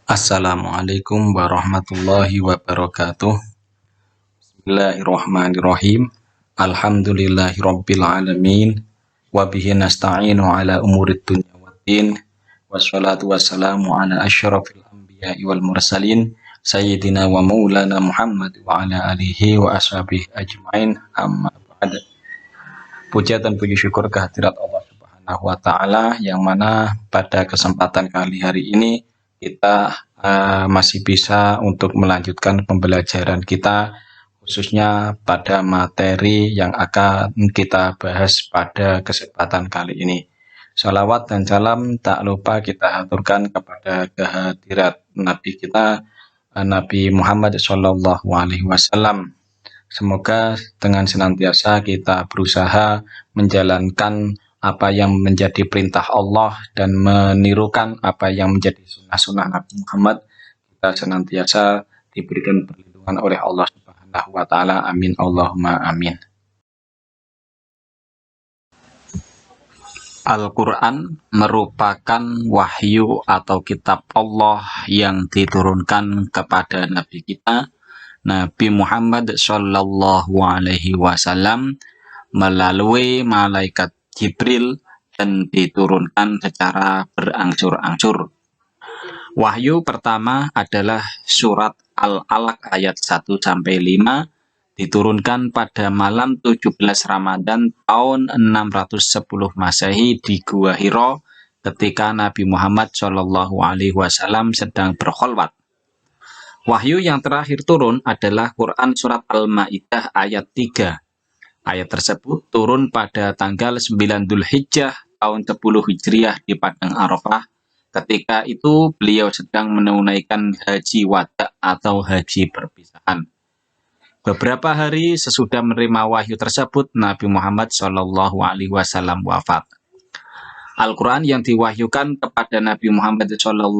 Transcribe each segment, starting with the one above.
Assalamualaikum warahmatullahi wabarakatuh. Bismillahirrahmanirrahim. Alhamdulillahirabbil alamin. Wa bihi nasta'inu ala umurid dunya waddin. Wassalatu wassalamu ala asyrafil anbiya'i wal mursalin sayyidina wa maulana Muhammad wa ala alihi wa ashabihi ajmain. Amma ba'd. Puja dan puji syukur kehadirat Allah Subhanahu wa taala yang mana pada kesempatan kali hari ini kita masih bisa untuk melanjutkan pembelajaran kita khususnya pada materi yang akan kita bahas pada kesempatan kali ini. Shalawat dan salam tak lupa kita aturkan kepada kehadirat Nabi kita Nabi Muhammad SAW. Semoga dengan senantiasa kita berusaha menjalankan apa yang menjadi perintah Allah dan menirukan apa yang menjadi sunnah-sunnah Nabi Muhammad, kita senantiasa diberikan perlindungan oleh Allah Subhanahu wa taala. Amin Allahumma amin. Al-Quran merupakan wahyu atau kitab Allah yang diturunkan kepada Nabi kita Nabi Muhammad Shallallahu Alaihi Wasallam melalui malaikat Jibril dan diturunkan secara berangsur-angsur. Wahyu pertama adalah surat Al-Alaq ayat 1-5 diturunkan pada malam 17 Ramadan tahun 610 Masehi di Gua Hira ketika Nabi Muhammad Shallallahu Alaihi Wasallam sedang berkholwat. Wahyu yang terakhir turun adalah Quran surat Al-Maidah ayat 3. Ayat tersebut turun pada tanggal 9 Dzulhijjah tahun 10 Hijriah di Padang Arafah. Ketika itu beliau sedang menunaikan haji wada atau haji perpisahan. Beberapa hari sesudah menerima wahyu tersebut, Nabi Muhammad SAW wafat. Al-Quran yang diwahyukan kepada Nabi Muhammad SAW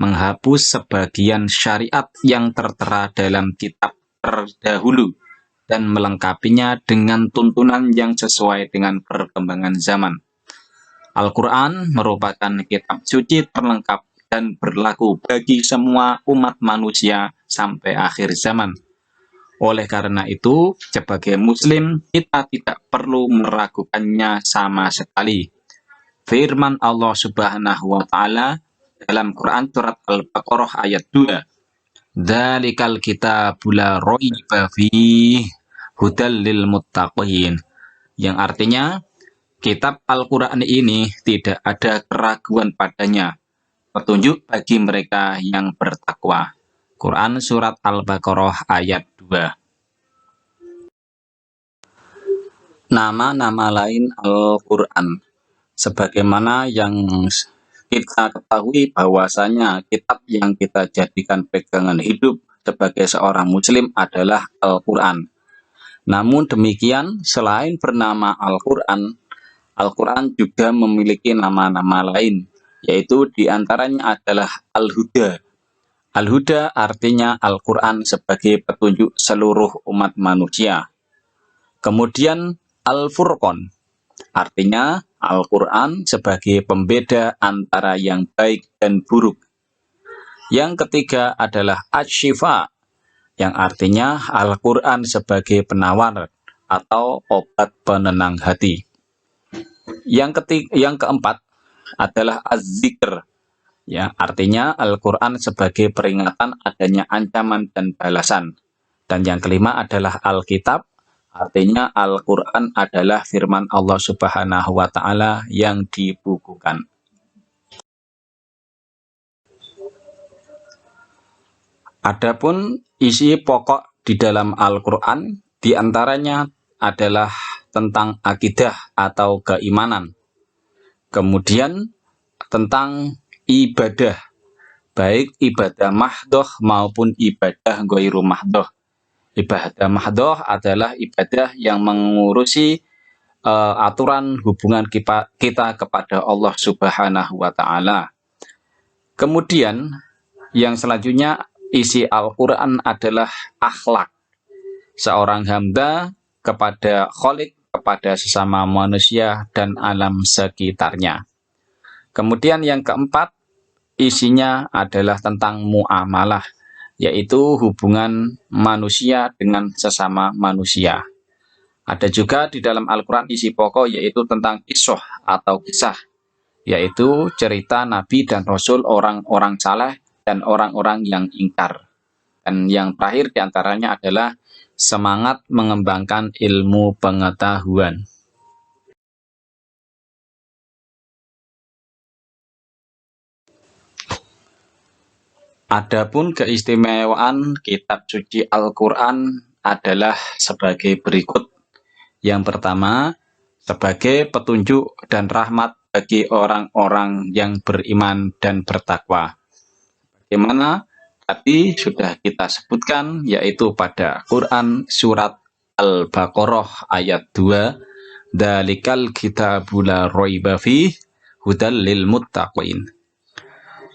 menghapus sebagian syariat yang tertera dalam kitab terdahulu dan melengkapinya dengan tuntunan yang sesuai dengan perkembangan zaman. Al-Quran merupakan kitab suci terlengkap dan berlaku bagi semua umat manusia sampai akhir zaman. Oleh karena itu, sebagai Muslim, kita tidak perlu meragukannya sama sekali. Firman Allah Subhanahu wa Ta'ala dalam Quran surat Al-Baqarah ayat 2. Dzalikal kitabu la raiba fihi hudal lil muttaqin, yang artinya kitab Al-Quran ini tidak ada keraguan padanya, petunjuk bagi mereka yang bertakwa. Quran surat Al-Baqarah ayat 2. Nama-nama lain Al-Quran sebagaimana yang kita ketahui bahwasanya kitab yang kita jadikan pegangan hidup sebagai seorang muslim adalah Al-Quran. Namun demikian, selain bernama Al-Quran, Al-Quran juga memiliki nama-nama lain, yaitu diantaranya adalah Al-Huda. Al-Huda artinya Al-Quran sebagai petunjuk seluruh umat manusia. Kemudian Al-Furqan, artinya Al-Quran sebagai pembeda antara yang baik dan buruk. Yang ketiga adalah Asy-Syifa, yang artinya Al-Quran sebagai penawar atau obat penenang hati. Yang keempat adalah Az-Zikr, ya, artinya Al-Quran sebagai peringatan adanya ancaman dan balasan. Dan yang kelima adalah Al-Kitab, artinya Al-Quran adalah firman Allah Subhanahu wa Ta'ala yang dibukukan. Adapun isi pokok di dalam Al-Quran diantaranya adalah tentang akidah atau keimanan. Kemudian tentang ibadah, baik ibadah mahdoh maupun ibadah ghairu mahdoh. Ibadah mahdoh adalah ibadah yang mengurusi aturan hubungan kita kepada Allah Subhanahu wa Ta'ala. Kemudian yang selanjutnya isi Al-Quran adalah akhlak seorang hamba kepada Khalik, kepada sesama manusia dan alam sekitarnya. Kemudian yang keempat isinya adalah tentang muamalah, yaitu hubungan manusia dengan sesama manusia. Ada juga di dalam Al-Quran isi pokok yaitu tentang kisah atau kisah, yaitu cerita Nabi dan Rasul, orang-orang saleh dan orang-orang yang ingkar. Dan yang terakhir diantaranya adalah semangat mengembangkan ilmu pengetahuan. Adapun keistimewaan kitab suci Al-Quran adalah sebagai berikut. Yang pertama, sebagai petunjuk dan rahmat bagi orang-orang yang beriman dan bertakwa. Bagaimana tadi sudah kita sebutkan, yaitu pada Quran surat Al-Baqarah ayat 2, Dalikal kitabul la raiba fih hudal lil muttaqin.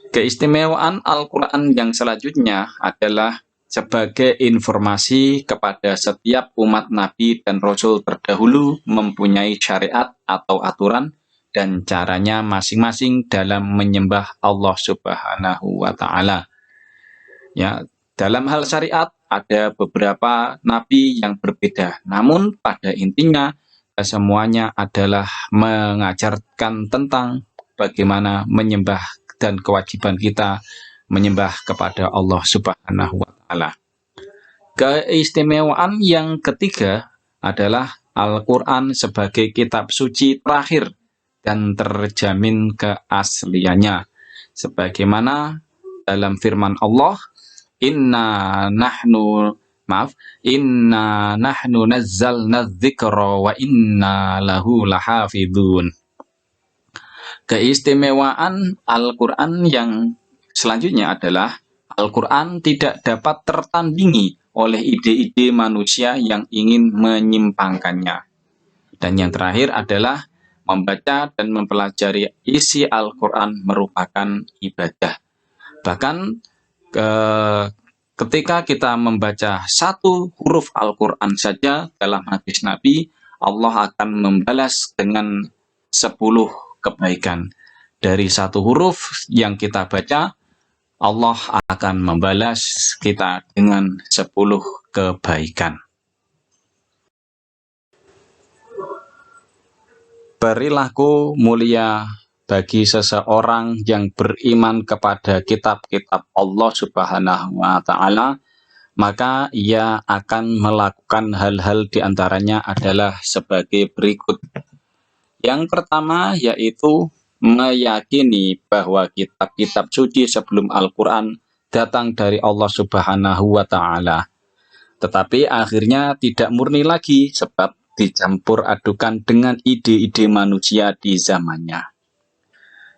Keistimewaan Al-Quran yang selanjutnya adalah sebagai informasi kepada setiap umat Nabi dan Rasul terdahulu mempunyai syariat atau aturan dan caranya masing-masing dalam menyembah Allah Subhanahu wa Ta'ala. Ya, dalam hal syariat ada beberapa nabi yang berbeda, namun pada intinya semuanya adalah mengajarkan tentang bagaimana menyembah dan kewajiban kita menyembah kepada Allah Subhanahu wa Ta'ala. Keistimewaan yang ketiga adalah Al-Quran sebagai kitab suci terakhir dan terjamin keasliannya. Sebagaimana dalam firman Allah, Inna nahnu nazzalna dzikra wa inna lahu lahafidun. Keistimewaan Al-Quran yang selanjutnya adalah Al-Quran tidak dapat tertandingi oleh ide-ide manusia yang ingin menyimpangkannya. Dan yang terakhir adalah membaca dan mempelajari isi Al-Quran merupakan ibadah. Bahkan ketika kita membaca satu huruf Al-Quran saja dalam hadis Nabi, Allah akan membalas dengan 10 kebaikan. Dari satu huruf yang kita baca, Allah akan membalas kita dengan 10 kebaikan. Perilaku mulia bagi seseorang yang beriman kepada kitab-kitab Allah Subhanahu wa Ta'ala, maka ia akan melakukan hal-hal diantaranya adalah sebagai berikut. Yang pertama yaitu meyakini bahwa kitab-kitab suci sebelum Al-Quran datang dari Allah Subhanahu wa Ta'ala. Tetapi akhirnya tidak murni lagi sebab dicampur adukan dengan ide-ide manusia di zamannya.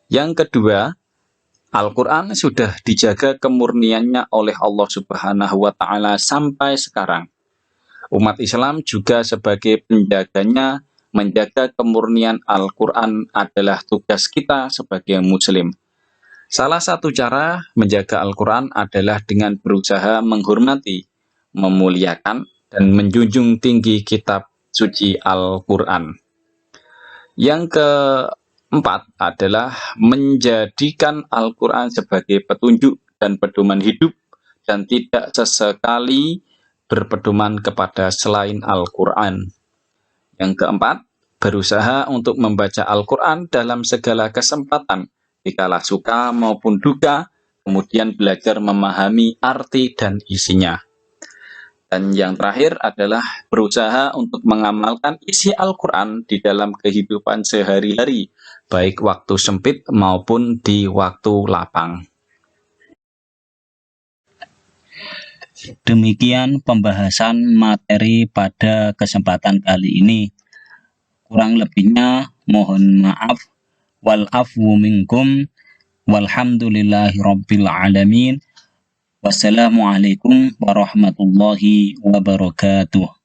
Yang kedua, Al-Quran sudah dijaga kemurniannya oleh Allah Subhanahu wa Ta'ala sampai sekarang. Umat Islam juga sebagai penjaganya, menjaga kemurnian Al-Quran adalah tugas kita sebagai muslim. Salah satu cara menjaga Al-Quran adalah dengan berusaha menghormati, memuliakan, dan menjunjung tinggi kitab suci Al-Quran. Yang keempat adalah menjadikan Al-Quran sebagai petunjuk dan pedoman hidup dan tidak sesekali berpedoman kepada selain Al-Quran. Yang keempat, berusaha untuk membaca Al-Quran dalam segala kesempatan, dikala suka maupun duka, kemudian belajar memahami arti dan isinya. Dan yang terakhir adalah berusaha untuk mengamalkan isi Al-Quran di dalam kehidupan sehari-hari, baik waktu sempit maupun di waktu lapang. Demikian pembahasan materi pada kesempatan kali ini. Kurang lebihnya mohon maaf. Wal afwu minkum. Walhamdulillahi rabbil alamin. Wassalamualaikum warahmatullahi wabarakatuh.